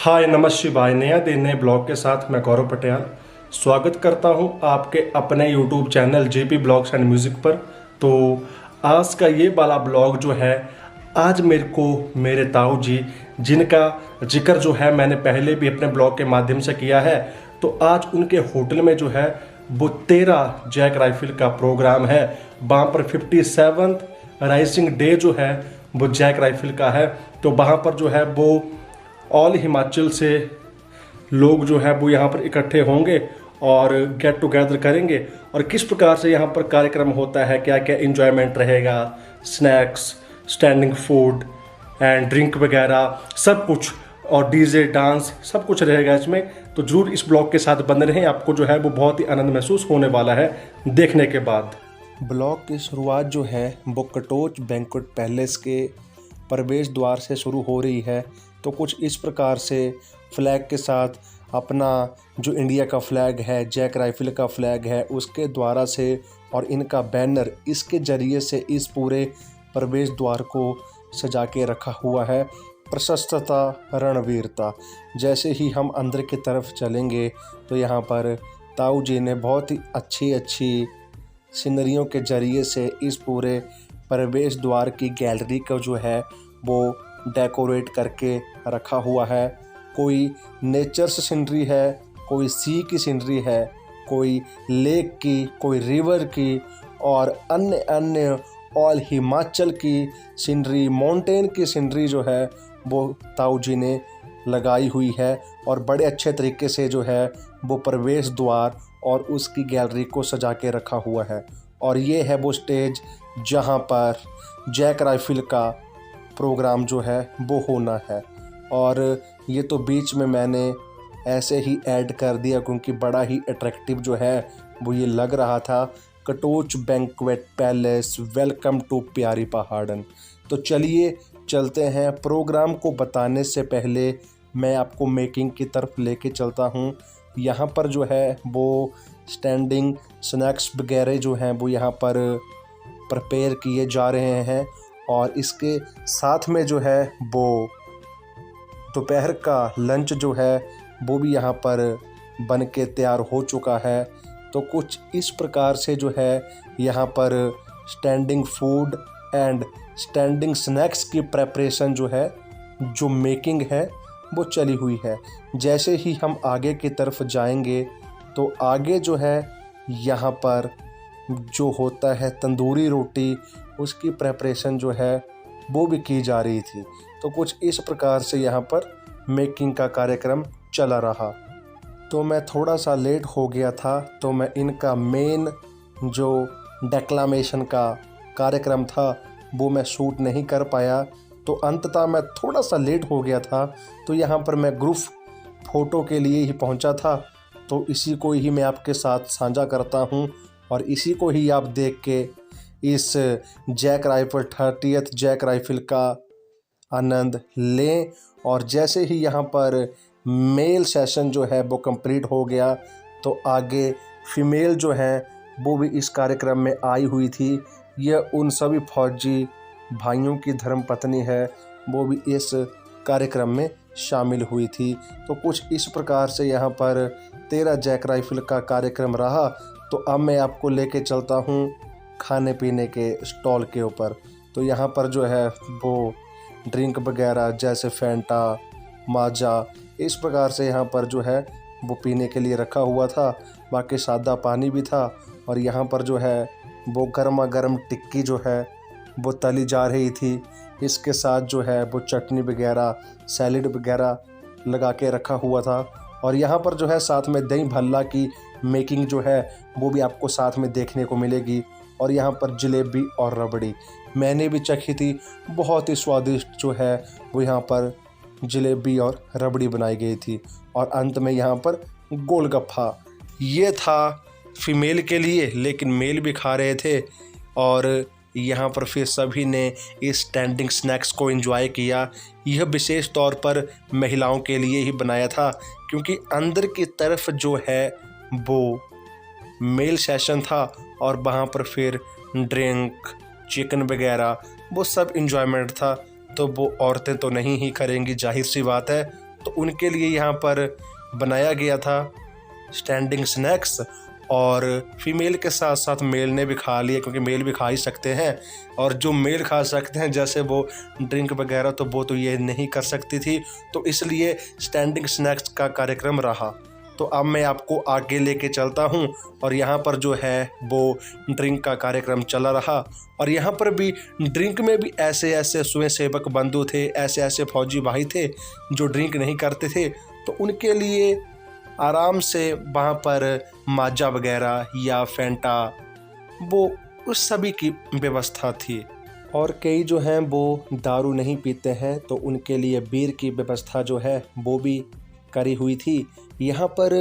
हाय नमः शिवाय। नया दिन नए ब्लॉग के साथ मैं गौरव पटियाल स्वागत करता हूं आपके अपने YouTube channel JP blogs and music पर। तो आज का ये वाला ब्लॉग जो है, आज मेरे को मेरे ताऊ जी जिनका जिक्र जो है मैंने पहले भी अपने ब्लॉग के माध्यम से किया है, तो आज उनके होटल में जो है वो 13 जैक राइफल का प्रोग्राम है। वहाँ पर 57th राइजिंग डे जो है वो जैक राइफल का है। तो वहाँ पर जो है वो ऑल हिमाचल से लोग जो है वो यहाँ पर इकट्ठे होंगे और गेट टुगेदर करेंगे। और किस प्रकार से यहाँ पर कार्यक्रम होता है, क्या क्या इन्जॉयमेंट रहेगा, snacks, standing food and drink वगैरह सब कुछ, और डीजे डांस सब कुछ रहेगा इसमें। तो जरूर इस ब्लॉग के साथ बने रहें, आपको जो है वो बहुत ही आनंद महसूस होने वाला है देखने के बाद। ब्लॉग की शुरुआत जो है वो कटोच बैंक्वेट पैलेस के प्रवेश द्वार से शुरू हो रही है। तो कुछ इस प्रकार से फ्लैग के साथ अपना जो इंडिया का फ्लैग है, जैक राइफल का फ्लैग है, उसके द्वारा से और इनका बैनर, इसके ज़रिए से इस पूरे प्रवेश द्वार को सजा के रखा हुआ है। प्रशस्तता, रणवीरता। जैसे ही हम अंदर की तरफ चलेंगे तो यहाँ पर ताऊ जी ने बहुत ही अच्छी सीनरियों के ज़रिए से इस पूरे प्रवेश द्वार की गैलरी को जो है वो डेकोरेट करके रखा हुआ है। कोई नेचर्स सीनरी है, कोई सी की सीनरी है, कोई लेक की, कोई रिवर की और अन्य ऑल हिमाचल की सीनरी, माउंटेन की सीनरी जो है वो ताऊ जी ने लगाई हुई है। और बड़े अच्छे तरीके से जो है वो प्रवेश द्वार और उसकी गैलरी को सजा के रखा हुआ है। और ये है वो स्टेज जहाँ पर जैक राइफल का प्रोग्राम जो है वो होना है। और ये तो बीच में मैंने ऐसे ही ऐड कर दिया क्योंकि बड़ा ही अट्रैक्टिव जो है वो ये लग रहा था। Katoch banquet palace, welcome to प्यारी पहाड़न। तो चलिए चलते हैं। प्रोग्राम को बताने से पहले मैं आपको मेकिंग की तरफ लेके चलता हूँ। यहाँ पर जो है वो स्टैंडिंग स्नैक्स वगैरह जो हैं वो यहाँ पर प्रिपेयर किए जा रहे हैं। और इसके साथ में जो है वो दोपहर का लंच जो है वो भी यहाँ पर बन के तैयार हो चुका है। तो कुछ इस प्रकार से जो है यहाँ पर standing food and standing snacks की प्रेपरेशन जो है, जो मेकिंग है वो चली हुई है। जैसे ही हम आगे की तरफ जाएंगे तो आगे जो है यहाँ पर जो होता है तंदूरी रोटी, उसकी प्रेपरेशन जो है वो भी की जा रही थी। तो कुछ इस प्रकार से यहाँ पर मेकिंग का कार्यक्रम चला रहा। तो मैं थोड़ा सा लेट हो गया था, तो मैं इनका मेन जो डेक्लामेशन का कार्यक्रम था वो मैं शूट नहीं कर पाया। तो अंततः मैं थोड़ा सा लेट हो गया था। तो यहाँ पर मैं ग्रुप फ़ोटो के लिए ही पहुँचा था। तो इसी को ही मैं आपके साथ साझा करता हूँ और इसी को ही आप देख के इस Jack rifle 30th Jack rifle का आनंद लें। और जैसे ही यहाँ पर मेल सेशन जो है वो कंप्लीट हो गया तो आगे फीमेल जो हैं वो भी इस कार्यक्रम में आई हुई थी। यह उन सभी फौजी भाइयों की धर्मपत्नी है, वो भी इस कार्यक्रम में शामिल हुई थी। तो कुछ इस प्रकार से यहाँ पर 13 जैक राइफल का कार्यक्रम रहा। तो अब मैं आपको लेके चलता हूँ खाने पीने के स्टॉल के ऊपर। तो यहाँ पर जो है वो ड्रिंक वगैरह जैसे फैंटा, माजा, इस प्रकार से यहाँ पर जो है वो पीने के लिए रखा हुआ था। बाकी सादा पानी भी था। और यहाँ पर जो है वो गर्मा गर्म टिक्की जो है वो तली जा रही थी। इसके साथ जो है वो चटनी वगैरह, सैलेड वगैरह लगा के रखा हुआ था। और यहाँ पर जो है साथ में दही भल्ला की मेकिंग जो है वो भी आपको साथ में देखने को मिलेगी। और यहाँ पर जलेबी और रबड़ी मैंने भी चखी थी, बहुत ही स्वादिष्ट जो है वो यहाँ पर जलेबी और रबड़ी बनाई गई थी। और अंत में यहाँ पर गोलगप्पा, ये था फीमेल के लिए, लेकिन मेल भी खा रहे थे। और यहाँ पर फिर सभी ने इस स्टैंडिंग स्नैक्स को एंजॉय किया। यह विशेष तौर पर महिलाओं के लिए ही बनाया था क्योंकि अंदर की तरफ जो है वो मेल सेशन था और वहाँ पर फिर ड्रिंक, चिकन वगैरह वो सब इंजॉयमेंट था। तो वो औरतें तो नहीं ही करेंगी, जाहिर सी बात है। तो उनके लिए यहाँ पर बनाया गया था स्टैंडिंग स्नैक्स। और फीमेल के साथ साथ मेल ने भी खा लिया, क्योंकि मेल भी खा ही सकते हैं। और जो मेल खा सकते हैं जैसे वो ड्रिंक वगैरह, तो वो तो ये नहीं कर सकती थी, तो इसलिए स्टैंडिंग स्नैक्स का कार्यक्रम रहा। तो अब मैं आपको आगे लेके चलता हूँ और यहाँ पर जो है वो ड्रिंक का कार्यक्रम चला रहा। और यहाँ पर भी ड्रिंक में भी ऐसे ऐसे स्वयंसेवक बंधु थे, ऐसे ऐसे फौजी भाई थे जो ड्रिंक नहीं करते थे, तो उनके लिए आराम से वहाँ पर माजा वगैरह या फैंटा वो उस सभी की व्यवस्था थी। और कई जो हैं वो दारू नहीं पीते हैं, तो उनके लिए बीयर की व्यवस्था जो है वो भी करी हुई थी। यहाँ पर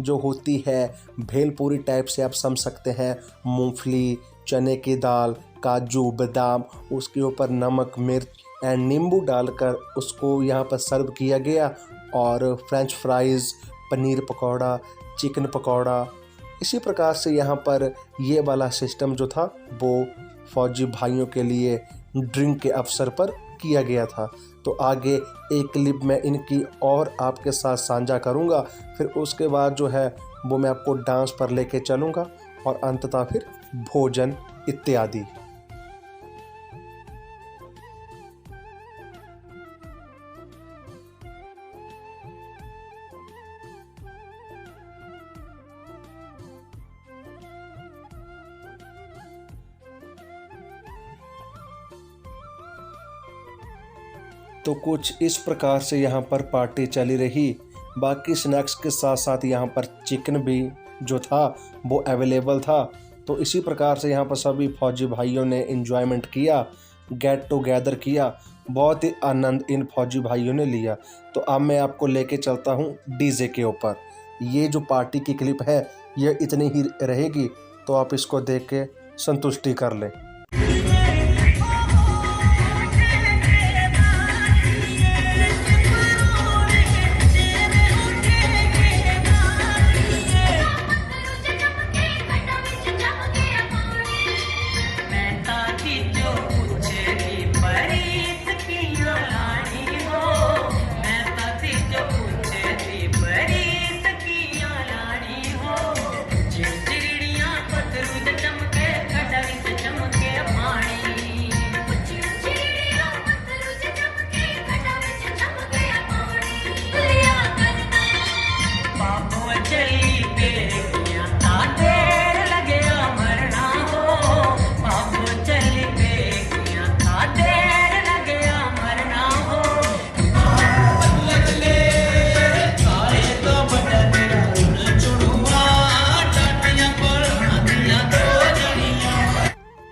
जो होती है भेलपूरी टाइप से आप समझ सकते हैं, मूंगफली, चने की दाल, काजू, बादाम, उसके ऊपर नमक, मिर्च एंड नींबू डालकर उसको यहाँ पर सर्व किया गया। और French fries, paneer pakora, chicken pakora, इसी प्रकार से यहाँ पर ये वाला सिस्टम जो था वो फौजी भाइयों के लिए ड्रिंक के अवसर पर किया गया था। तो आगे एक क्लिप मैं इनकी और आपके साथ साझा करूँगा, फिर उसके बाद जो है वो मैं आपको डांस पर लेके चलूँगा और अंततः फिर भोजन इत्यादि। तो कुछ इस प्रकार से यहाँ पर पार्टी चली रही। बाकी स्नैक्स के साथ साथ यहाँ पर चिकन भी जो था वो अवेलेबल था। तो इसी प्रकार से यहाँ पर सभी फौजी भाइयों ने एंजॉयमेंट किया, गेट टुगेदर किया, बहुत ही आनंद इन फौजी भाइयों ने लिया। तो अब मैं आपको लेके चलता हूँ डीजे के ऊपर। ये जो पार्टी की क्लिप है ये इतनी ही रहेगी, तो आप इसको देख के संतुष्टि कर लें।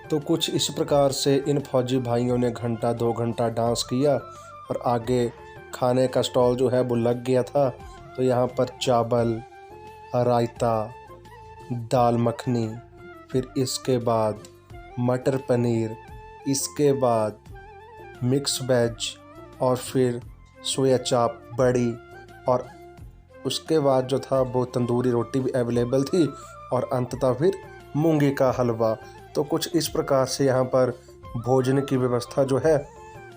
तो कुछ इस प्रकार से इन फौजी भाइयों ने घंटा 2 घंटा डांस किया और आगे खाने का स्टॉल जो है वो लग गया था। तो यहाँ पर चावल, रायता, दाल मखनी, फिर इसके बाद मटर पनीर, इसके बाद मिक्स वेज और फिर सोया चाप, बड़ी, और उसके बाद जो था वो तंदूरी रोटी भी अवेलेबल थी और अंततः फिर मूंगी का हलवा। तो कुछ इस प्रकार से यहाँ पर भोजन की व्यवस्था जो है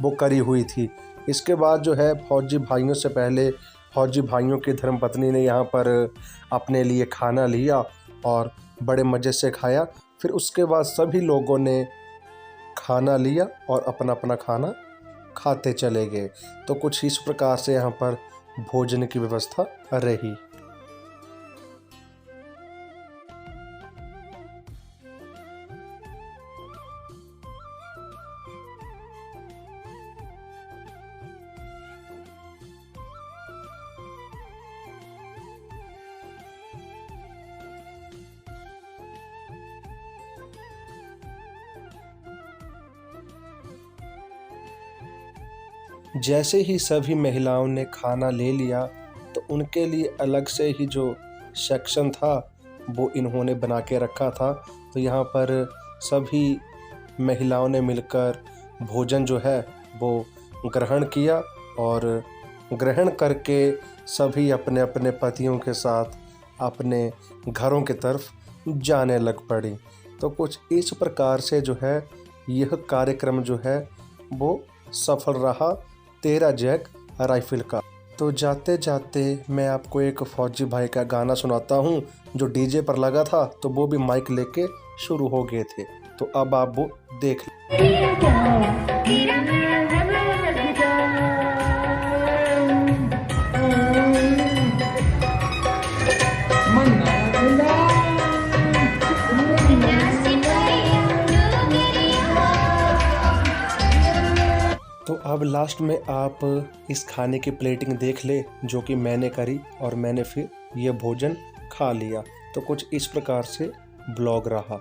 वो करी हुई थी। इसके बाद जो है फौजी भाइयों से पहले फौजी भाइयों की धर्मपत्नी ने यहाँ पर अपने लिए खाना लिया और बड़े मज़े से खाया। फिर उसके बाद सभी लोगों ने खाना लिया और अपना अपना खाना खाते चले गए। तो कुछ इस प्रकार से यहाँ पर भोजन की व्यवस्था रही। जैसे ही सभी महिलाओं ने खाना ले लिया तो उनके लिए अलग से ही जो सेक्शन था वो इन्होंने बना के रखा था। तो यहाँ पर सभी महिलाओं ने मिलकर भोजन जो है वो ग्रहण किया और ग्रहण करके सभी अपने अपने पतियों के साथ अपने घरों की तरफ जाने लग पड़ी। तो कुछ इस प्रकार से जो है यह कार्यक्रम जो है वो सफल रहा 13 जैक राइफल का। तो जाते जाते मैं आपको एक फौजी भाई का गाना सुनाता हूँ जो डीजे पर लगा था, तो वो भी माइक लेके शुरू हो गए थे। तो अब आप वो देख तो अब लास्ट में आप इस खाने की प्लेटिंग देख ले जो कि मैंने करी और मैंने फिर ये भोजन खा लिया। तो कुछ इस प्रकार से ब्लॉग रहा।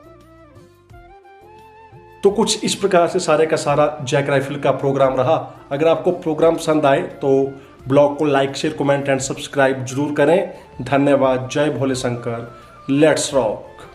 तो कुछ इस प्रकार से सारे का सारा जैक राइफल का प्रोग्राम रहा। अगर आपको प्रोग्राम पसंद आए तो ब्लॉग को like share comment and subscribe जरूर करें। धन्यवाद। जय भोले शंकर। Let's rock.